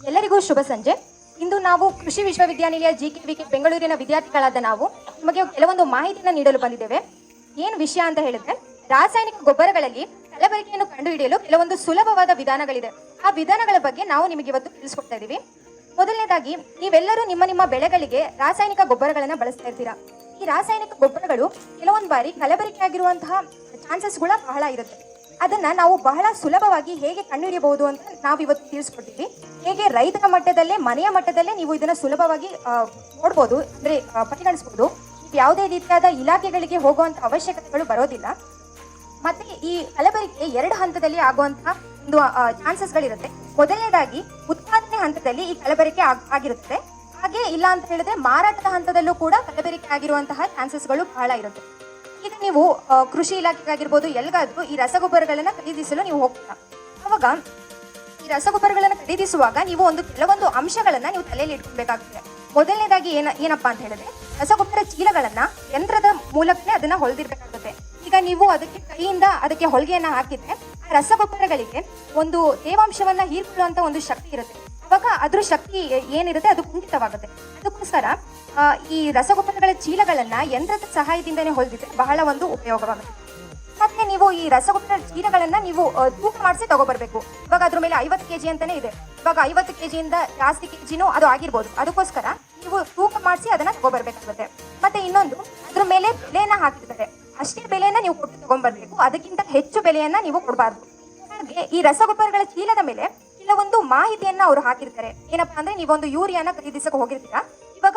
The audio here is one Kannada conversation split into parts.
ಎಲ್ಲರಿಗೂ ಶುಭ ಸಂಜೆ. ಇಂದು ನಾವು ಕೃಷಿ ವಿಶ್ವವಿದ್ಯಾನಿಲಯ GKVK ಬೆಂಗಳೂರಿನ ವಿದ್ಯಾರ್ಥಿಗಳಾದ ನಾವು ನಿಮಗೆ ಕೆಲವೊಂದು ಮಾಹಿತಿಯನ್ನು ನೀಡಲು ಬಂದಿದ್ದೇವೆ. ಏನು ವಿಷಯ ಅಂತ ಹೇಳಿದ್ರೆ, ರಾಸಾಯನಿಕ ಗೊಬ್ಬರಗಳಲ್ಲಿ ಕಲಬೆರಕೆಯನ್ನು ಕಂಡುಹಿಡಿಯಲು ಕೆಲವೊಂದು ಸುಲಭವಾದ ವಿಧಾನಗಳಿದೆ. ಆ ವಿಧಾನಗಳ ಬಗ್ಗೆ ನಾವು ನಿಮಗೆ ಇವತ್ತು ತಿಳಿಸ್ಕೊಡ್ತಾ ಇದ್ದೀವಿ. ಮೊದಲನೇದಾಗಿ, ನೀವೆಲ್ಲರೂ ನಿಮ್ಮ ಬೆಳೆಗಳಿಗೆ ರಾಸಾಯನಿಕ ಗೊಬ್ಬರಗಳನ್ನು ಬಳಸ್ತಾ ಇರ್ತೀರಾ. ಈ ರಾಸಾಯನಿಕ ಗೊಬ್ಬರಗಳು ಕೆಲವೊಂದು ಬಾರಿ ಕಲಬೆರಕೆ ಆಗಿರುವಂತಹ ಚಾನ್ಸಸ್ಗಳು ಬಹಳ ಇರುತ್ತೆ. ಅದನ್ನ ನಾವು ಬಹಳ ಸುಲಭವಾಗಿ ಹೇಗೆ ಕಂಡುಹಿಡಿಯಬಹುದು ಅಂತ ನಾವು ಇವತ್ತು ತಿಳಿಸ್ಕೊಡ್ತೀವಿ. ಹೇಗೆ ರೈತರ ಮಟ್ಟದಲ್ಲೇ, ಮನೆಯ ಮಟ್ಟದಲ್ಲೇ ನೀವು ಇದನ್ನ ಸುಲಭವಾಗಿ ನೋಡ್ಬೋದು, ಅಂದ್ರೆ ಪರಿಗಣಿಸಬಹುದು. ಯಾವುದೇ ರೀತಿಯಾದ ಇಲಾಖೆಗಳಿಗೆ ಹೋಗುವಂತ ಅವಶ್ಯಕತೆಗಳು ಬರೋದಿಲ್ಲ. ಮತ್ತೆ ಈ ಕಲಬೆರಕೆ 2 ಹಂತದಲ್ಲಿ ಆಗುವಂತಹ ಒಂದು ಚಾನ್ಸಸ್ಗಳಿರುತ್ತೆ. ಮೊದಲನೇದಾಗಿ ಉತ್ಪಾದನೆ ಹಂತದಲ್ಲಿ ಈ ಕಲಬೆರಕೆ ಆಗಿರುತ್ತೆ. ಹಾಗೆ ಇಲ್ಲ ಅಂತ ಹೇಳಿದ್ರೆ ಮಾರಾಟದ ಹಂತದಲ್ಲೂ ಕೂಡ ಕಲಬೆರಕೆ ಆಗಿರುವಂತಹ ಚಾನ್ಸಸ್ಗಳು ಬಹಳ ಇರುತ್ತೆ. ಈಗ ನೀವು ಕೃಷಿ ಇಲಾಖೆಗಾಗಿರ್ಬೋದು, ಎಲ್ಗಾದ್ರೂ ಈ ರಸಗೊಬ್ಬರಗಳನ್ನ ಖರೀದಿಸಲು ನೀವು ಹೋಗ್ತೀರಾ. ಅವಾಗ ಈ ರಸಗೊಬ್ಬರಗಳನ್ನು ಖರೀದಿಸುವಾಗ ನೀವು ಕೆಲವೊಂದು ಅಂಶಗಳನ್ನ ನೀವು ತಲೆಯಲ್ಲಿ ಇಟ್ಕೊಬೇಕಾಗ್ತದೆ. ಮೊದಲನೇದಾಗಿ ಏನಪ್ಪಾ ಅಂತ ಹೇಳಿದ್ರೆ, ರಸಗೊಬ್ಬರ ಚೀಲಗಳನ್ನ ಯಂತ್ರದ ಮೂಲಕನೇ ಅದನ್ನ ಹೊಲಿದಿರ್ಬೇಕಾಗುತ್ತೆ. ಈಗ ನೀವು ಅದಕ್ಕೆ ಕೈಯಿಂದ ಅದಕ್ಕೆ ಹೊಲಿಗೆಯನ್ನ ಹಾಕಿದ್ರೆ ಆ ರಸಗೊಬ್ಬರಗಳಿಗೆ ಒಂದು ತೇವಾಂಶವನ್ನ ಹೀರ್ಕೊಳ್ಳುವಂತ ಒಂದು ಶಕ್ತಿ ಇರುತ್ತೆ. ಅವಾಗ ಅದ್ರ ಶಕ್ತಿ ಏನಿರುತ್ತೆ ಅದು ಕುಂಠಿತವಾಗುತ್ತೆ. ಅದಕ್ಕೋಸ್ಕರ ಈ ರಸಗೊಬ್ಬರಗಳ ಚೀಲಗಳನ್ನ ಯಂತ್ರದ ಸಹಾಯದಿಂದನೇ ಹೊಲಿದಿದ್ರೆ ಬಹಳ ಒಂದು ಉಪಯೋಗವಾಗುತ್ತೆ. ಮತ್ತೆ ನೀವು ಈ ರಸಗೊಬ್ಬರ ಚೀಲಗಳನ್ನ ನೀವು ತೂಕ ಮಾಡಿಸಿ ತಗೋಬರ್ಬೇಕು. ಇವಾಗ ಅದ್ರ ಮೇಲೆ 50 kg ಅಂತಾನೆ ಇದೆ. ಇವಾಗ 50 kg ಜಾಸ್ತಿ kgನೂ ಅದು ಆಗಿರ್ಬೋದು. ಅದಕ್ಕೋಸ್ಕರ ನೀವು ತೂಕ ಮಾಡಿಸಿ ಅದನ್ನ ತಗೋಬರ್ಬೇಕಾಗುತ್ತೆ. ಮತ್ತೆ ಇನ್ನೊಂದು, ಅದ್ರ ಮೇಲೆ ಬೆಲೆಯನ್ನ ಹಾಕಿರ್ತಾರೆ. ಅಷ್ಟೇ ಬೆಲೆಯನ್ನ ನೀವು ಕೊಟ್ಟು ತಗೊಂಡ್ಬರ್ಬೇಕು. ಅದಕ್ಕಿಂತ ಹೆಚ್ಚು ಬೆಲೆಯನ್ನ ನೀವು ಕೊಡಬಾರ್ದು. ಹಾಗೆ ಈ ರಸಗೊಬ್ಬರಗಳ ಚೀಲದ ಮೇಲೆ ಕೆಲವೊಂದು ಮಾಹಿತಿಯನ್ನ ಅವರು ಹಾಕಿರ್ತಾರೆ. ಏನಪ್ಪಾ ಅಂದ್ರೆ, ನೀವೊಂದು ಯೂರಿಯಾನ ಖರೀದಿಸಕ್ಕೆ ಹೋಗಿರ್ತೀರಾ. ಇವಾಗ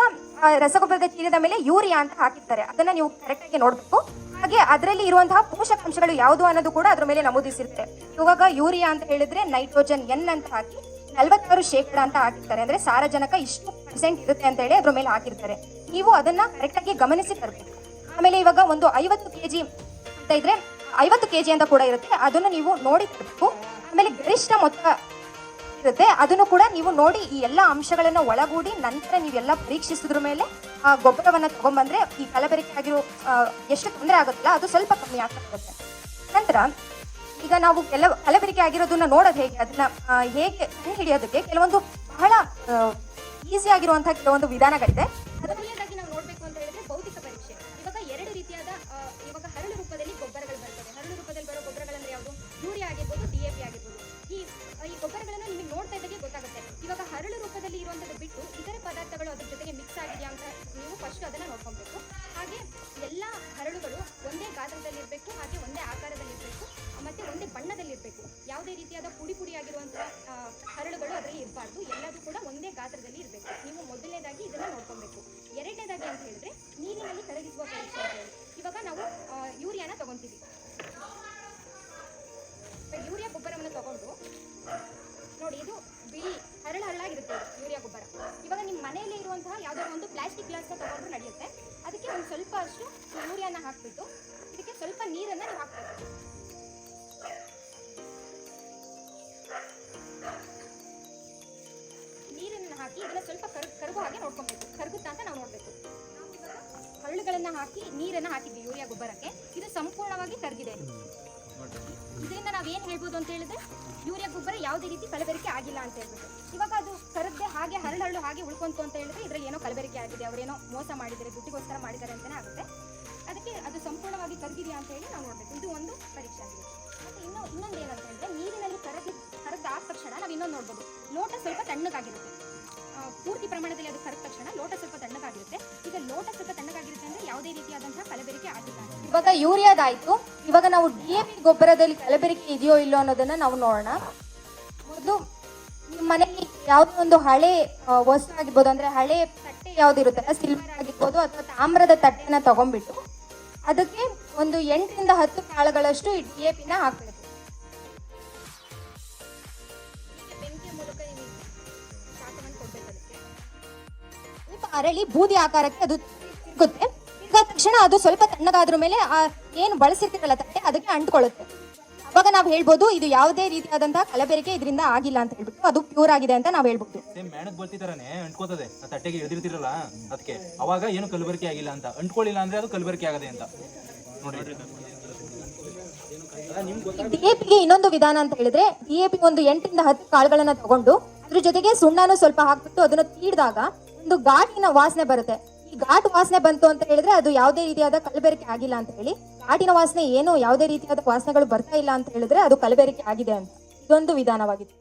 ರಸಗೊಬ್ಬರದ ಚೀಲದ ಮೇಲೆ ಯೂರಿಯಾ ಅಂತ ಹಾಕಿರ್ತಾರೆ. ಅದನ್ನ ನೀವು ಕರೆಕ್ಟ್ ಆಗಿ ನೋಡ್ಬೇಕು. ಹಾಗೆ ಅದರಲ್ಲಿ ಇರುವಂತಹ ಪೋಷಕಾಂಶಗಳು ಯಾವುದು ಅನ್ನೋದು ಕೂಡ ಅದ್ರ ಮೇಲೆ ನಮೂದಿಸಿರ್ತಾರೆ. ಇವಾಗ ಯೂರಿಯಾ ಅಂತ ಹೇಳಿದ್ರೆ ನೈಟ್ರೋಜನ್ N ಅಂತ ಹಾಕಿ 46% ಅಂತ ಹಾಕಿರ್ತಾರೆ. ಅಂದ್ರೆ ಸಾರಜನಕ ಇಷ್ಟು % ಇರುತ್ತೆ ಅಂತ ಹೇಳಿ ಅದ್ರ ಮೇಲೆ ಹಾಕಿರ್ತಾರೆ. ನೀವು ಅದನ್ನ ಕರೆಕ್ಟ್ ಆಗಿ ಗಮನಿಸಿ ತರಬೇಕು. ಆಮೇಲೆ ಇವಾಗ ಒಂದು 50 kg ಅಂತ ಇದ್ರೆ 50 kg ಅಂತ ಕೂಡ ಇರುತ್ತೆ. ಅದನ್ನು ನೀವು ನೋಡಿ ತರಬೇಕು. ಆಮೇಲೆ ಗರಿಷ್ಠ ಮೊತ್ತ ಇರುತ್ತೆ, ಅದನ್ನು ಕೂಡ ನೀವು ನೋಡಿ ಈ ಎಲ್ಲ ಅಂಶಗಳನ್ನ ಒಳಗೂಡಿ ನಂತರ ನೀವೆಲ್ಲ ಪರೀಕ್ಷಿಸಿದ್ರ ಮೇಲೆ ಆ ಗೊಬ್ಬರವನ್ನ ತಗೊಂಡ್ಬಂದ್ರೆ ಈ ಕಲಬೆರಕೆ ಆಗಿರೋ ಎಷ್ಟು ತೊಂದರೆ ಆಗುತ್ತಲ್ಲ ಅದು ಸ್ವಲ್ಪ ಕಮ್ಮಿ ಆಗ್ತಾ. ನಂತರ ಈಗ ನಾವು ಕಲಬೆರಕೆ ಆಗಿರೋದನ್ನ ನೋಡೋದು ಹೇಗೆ, ಅದನ್ನ ಹೇಗೆ ಕಂಡು ಹಿಡಿಯೋದಕ್ಕೆ ಕೆಲವೊಂದು ಬಹಳ ಈಸಿ ಆಗಿರುವಂತಹ ಕೆಲವೊಂದು ವಿಧಾನಗಳಿದೆ. ಮೊದಲನೇದಾಗಿ ನಾವು ನೋಡ್ಬೇಕು ಅಂತ ಹೇಳಿದ್ರೆ ಭೌತಿಕ ಪರೀಕ್ಷೆ. ಇವಾಗ 2 ರೀತಿಯಾದ ಇವಾಗ ಹರಳು ರೂಪದಲ್ಲಿ ಗೊಬ್ಬರಗಳು ಬರ್ತವೆ. ಹರಳು ರೂಪದಲ್ಲಿ ಬರೋ ಗೊಬ್ಬರಗಳಂದ್ರೆ ಯಾವುದು? ಯೂರಿಯಾ ಆಗಿರ್ಬೋದು, DAP ಆಗಿರ್ಬೋದು. ಈ ಗೊಬ್ಬರಗಳನ್ನ ನಿಮಗೆ ನೋಡ್ತಾ ಇದ್ದಾಗೆ ಗೊತ್ತಾಗುತ್ತೆ. ಇವಾಗ ಹರಳು ರೂಪದಲ್ಲಿ ಇರುವಂತದ್ದು ಬಿಟ್ಟು ಇತರೆ ಪದಾರ್ಥಗಳು ಅದ್ರ ಜೊತೆಗೆ ಮಿಕ್ಸ್ ಆಗಿದೆಯಾ ಅಂತ ನೀವು ಫಸ್ಟ್ ಅದನ್ನ ನೋಡ್ಕೊಬೇಕು. ಹಾಗೆ ಎಲ್ಲ ಹರಳುಗಳು ಒಂದೇ ಗಾತ್ರದಲ್ಲಿ ಇರಬೇಕು, ಹಾಗೆ ಒಂದೇ ಆಕಾರದಲ್ಲಿ ಇರಬೇಕು, ಮತ್ತೆ ಒಂದೇ ಬಣ್ಣದಲ್ಲಿ ಇರಬೇಕು. ಯಾವುದೇ ರೀತಿಯಾದ ಪುಡಿ ಆಗಿರುವಂತಹ ಹರಳುಗಳು ಅದರಲ್ಲಿ ಇರಬಾರ್ದು. ಎಲ್ಲದೂ ಕೂಡ ಒಂದೇ ಗಾತ್ರದಲ್ಲಿ ಇರಬೇಕು. ನೀವು ಮೊದಲನೇದಾಗಿ ಇದನ್ನ ನೋಡ್ಕೊಬೇಕು. ಎರಡನೇದಾಗಿ ಅಂತ ಹೇಳಿದ್ರೆ ನೀರಿನಲ್ಲಿ ಕರಗಿಸುವ ಪರೀಕ್ಷೆ ಅಂತ ಹೇಳಿ. ಇವಾಗ ನಾವು ಯೂರಿಯಾನ ತಗೊಂತೀವಿ. ಯೂರಿಯಾ ಗೊಬ್ಬರವನ್ನು ತಗೊಂಡು ನೋಡಿ, ಇದು ಬಿಳಿ ಹರಳಾಗಿರುತ್ತೆ ಯೂರಿಯಾ ಗೊಬ್ಬರ. ಇವಾಗ ನಿಮ್ಮ ಮನೆಯಲ್ಲೇ ಇರುವಂತಹ ಯಾವುದಾದ್ರು ಒಂದು ಪ್ಲಾಸ್ಟಿಕ್ ಗ್ಲಾಸ್ನ ತಗೊಂಡ್ರು ನಡೆಯುತ್ತೆ. ಅದಕ್ಕೆ ಒಂದು ಸ್ವಲ್ಪ ಅಷ್ಟು ಯೂರಿಯಾನ ಹಾಕ್ಬಿಟ್ಟು ಇದಕ್ಕೆ ಸ್ವಲ್ಪ ನೀರನ್ನ ನೀವು ಹಾಕ್ಬೇಕು. ನೀರನ್ನ ಹಾಕಿ ಇದನ್ನ ಸ್ವಲ್ಪ ಕರಗೋ ಹಾಗೆ ನೋಡ್ಕೊಬೇಕು. ಕರಗುತ್ತಾ ಅಂತ ನಾವು ನೋಡ್ಬೇಕು. ಹರಳುಗಳನ್ನ ಹಾಕಿ ನೀರನ್ನ ಹಾಕಿದ್ವಿ ಯೂರಿಯಾ ಗೊಬ್ಬರಕ್ಕೆ. ಇದು ಸಂಪೂರ್ಣವಾಗಿ ಕರಗಿದೆ. ಇದರಿಂದ ನಾವೇನು ಹೇಳ್ಬೋದು ಅಂತ ಹೇಳಿದ್ರೆ, ಯೂರಿಯಾ ಗೊಬ್ಬರ ಯಾವುದೇ ರೀತಿ ಕಲಬೆರಕೆ ಆಗಿಲ್ಲ ಅಂತ ಹೇಳ್ಬಿಟ್ಟು. ಇವಾಗ ಅದು ಕರಗದೆ ಹಾಗೆ ಹರಳು ಹಾಗೆ ಉಳ್ಕೊಂತು ಅಂತ ಹೇಳಿದ್ರೆ ಇದ್ರಲ್ಲಿ ಏನೋ ಕಲಬೆರಕೆ ಆಗಿದೆ, ಅವರೇನೋ ಮೋಸ ಮಾಡಿದ್ದಾರೆ, ದುಡ್ಡಿಗೋಸ್ಕರ ಮಾಡಿದ್ದಾರೆ ಅಂತಾನೆ ಆಗುತ್ತೆ. ಅದಕ್ಕೆ ಅದು ಸಂಪೂರ್ಣವಾಗಿ ಕರಗಿದೆಯಾ ಅಂತ ಹೇಳಿ ನಾವು ನೋಡ್ಬೇಕು. ಇದು ಒಂದು ಪರೀಕ್ಷೆ ಆಗಿದೆ. ಮತ್ತೆ ಇನ್ನೊಂದು ಏನಂತ ಹೇಳಿದ್ರೆ, ನೀರಿನಲ್ಲಿ ಕರಗದ ತಕ್ಷಣ ನಾವು ಇನ್ನೊಂದು ನೋಡ್ಬೋದು, ಲೋಟ ಸ್ವಲ್ಪ ತಣ್ಣಗಾಗಿರುತ್ತೆ. ಪೂರ್ತಿ ಪ್ರಮಾಣದಲ್ಲಿ ಅದು ಕರಗ ತಕ್ಷಣ ಲೋಟ ಸ್ವಲ್ಪ ತಣ್ಣಗಾಗಿರುತ್ತೆ. ಈಗ ಲೋಟ ಸ್ವಲ್ಪ ತಣ್ಣಗಾಗಿರುತ್ತೆ ಅಂದ್ರೆ ಯಾವುದೇ ರೀತಿಯಾದಂತಹ ಕಲಬೆರಕೆ ಆಗಿಲ್ಲ. ಇವಾಗ ಯೂರಿಯಾದಾಯ್ತು. ಇವಾಗ ನಾವು DAP ಗೊಬ್ಬರದಲ್ಲಿ ಕಲಬೆರಕೆ ಇದೆಯೋ ಇಲ್ಲೋ ಅನ್ನೋದನ್ನ ನಾವು ನೋಡೋಣ. ಮೊದಲು ನಿಮ್ಮ ಮನೆಯಲ್ಲಿ ಯಾವುದೇ ಒಂದು ಹಳೆ ವಸ್ತು ಆಗಿರ್ಬೋದು, ಅಂದ್ರೆ ಹಳೆ ತಟ್ಟೆ ಯಾವ್ದಿರುತ್ತಲ್ಲ, ಸಿಲ್ವರ್ ಆಗಿರ್ಬೋದು ಅಥವಾ ತಾಮ್ರದ ತಟ್ಟೆನ ತಗೊಂಡ್ಬಿಟ್ಟು ಅದಕ್ಕೆ ಒಂದು 8 ರಿಂದ 10 ಕಾಳುಗಳಷ್ಟು ಈ DAPನ ಹಾಕಬೇಕು. ಬೆಂಕಿಯ ಮೂಲಕ ಶಾಖವನ್ನು ಕೊಡ್ಬೇಕು. ಅದಕ್ಕೆ ಸ್ವಲ್ಪ ಅರಳಿ ಬೂದಿ ಆಕಾರಕ್ಕೆ ಅದು ಸಿಗುತ್ತೆ. ತಿರ್ಗಾದ ತಕ್ಷಣ ಅದು ಸ್ವಲ್ಪ ತಣ್ಣಗಾದ್ರ ಮೇಲೆ ಏನು ಬಳಸಿರ್ತೀರಲ್ಲ ತಟ್ಟೆ, ಅದಕ್ಕೆ ಅಂಟ್ಕೊಳ್ಳುತ್ತೆ. ಅವಾಗ ನಾವು ಹೇಳ್ಬೋದು ಇದು ಯಾವುದೇ ರೀತಿಯಾದಂತಹ ಕಲಬೆರಕೆ ಇದರಿಂದ ಆಗಿಲ್ಲ ಅಂತ ಹೇಳ್ಬಿಟ್ಟು, ಅದು ಪ್ಯೂರ್ ಆಗಿದೆ ಅಂತ ನಾವು ಹೇಳ್ಬೋದು. ಮೇಣಕ್ ಬರ್ತಿದಾರನೆ ಅಂಟ್ಕೋತದೆ ಆ ತಟ್ಟೆಗೆ ಎದಿರ್ತಿರಲ್ಲ, ಅದಕ್ಕೆ ಅವಾಗ ಏನು ಕಲಬೆರಕೆ ಆಗಿಲ್ಲ ಅಂತ. ಅಂಟ್ಕೊಳ್ಳಿಲ್ಲ ಅಂದ್ರೆ ಅದು ಕಲಬೆರಕೆ ಆಗದೆ ಅಂತ ನೋಡಿ. DAPಗೆ ಇನ್ನೊಂದು ವಿಧಾನ ಅಂತ ಹೇಳಿದ್ರೆ, DAP ಒಂದು 8 ರಿಂದ 10 ಕಾಳುಗಳನ್ನ ತಗೊಂಡು ಅದ್ರ ಜೊತೆಗೆ ಸುಣ್ಣನೂ ಸ್ವಲ್ಪ ಹಾಕ್ಬಿಟ್ಟು ಅದನ್ನ ತೀಡಿದಾಗ ಒಂದು ಘಾಟಿನ ವಾಸನೆ ಬರುತ್ತೆ. ಈ ಘಾಟ್ ವಾಸನೆ ಬಂತು ಅಂತ ಹೇಳಿದ್ರೆ ಅದು ಯಾವುದೇ ರೀತಿಯಾದ ಕಲಬೆರಕೆ ಆಗಿಲ್ಲ ಅಂತ ಹೇಳಿ. ಘಾಟಿನ ವಾಸನೆ ಏನು ಯಾವುದೇ ರೀತಿಯಾದ ವಾಸನೆಗಳು ಬರ್ತಾ ಇಲ್ಲ ಅಂತ ಹೇಳಿದ್ರೆ ಅದು ಕಲಬೆರಕೆ ಆಗಿದೆ ಅಂತ. ಇದೊಂದು ವಿಧಾನವಾಗಿದೆ.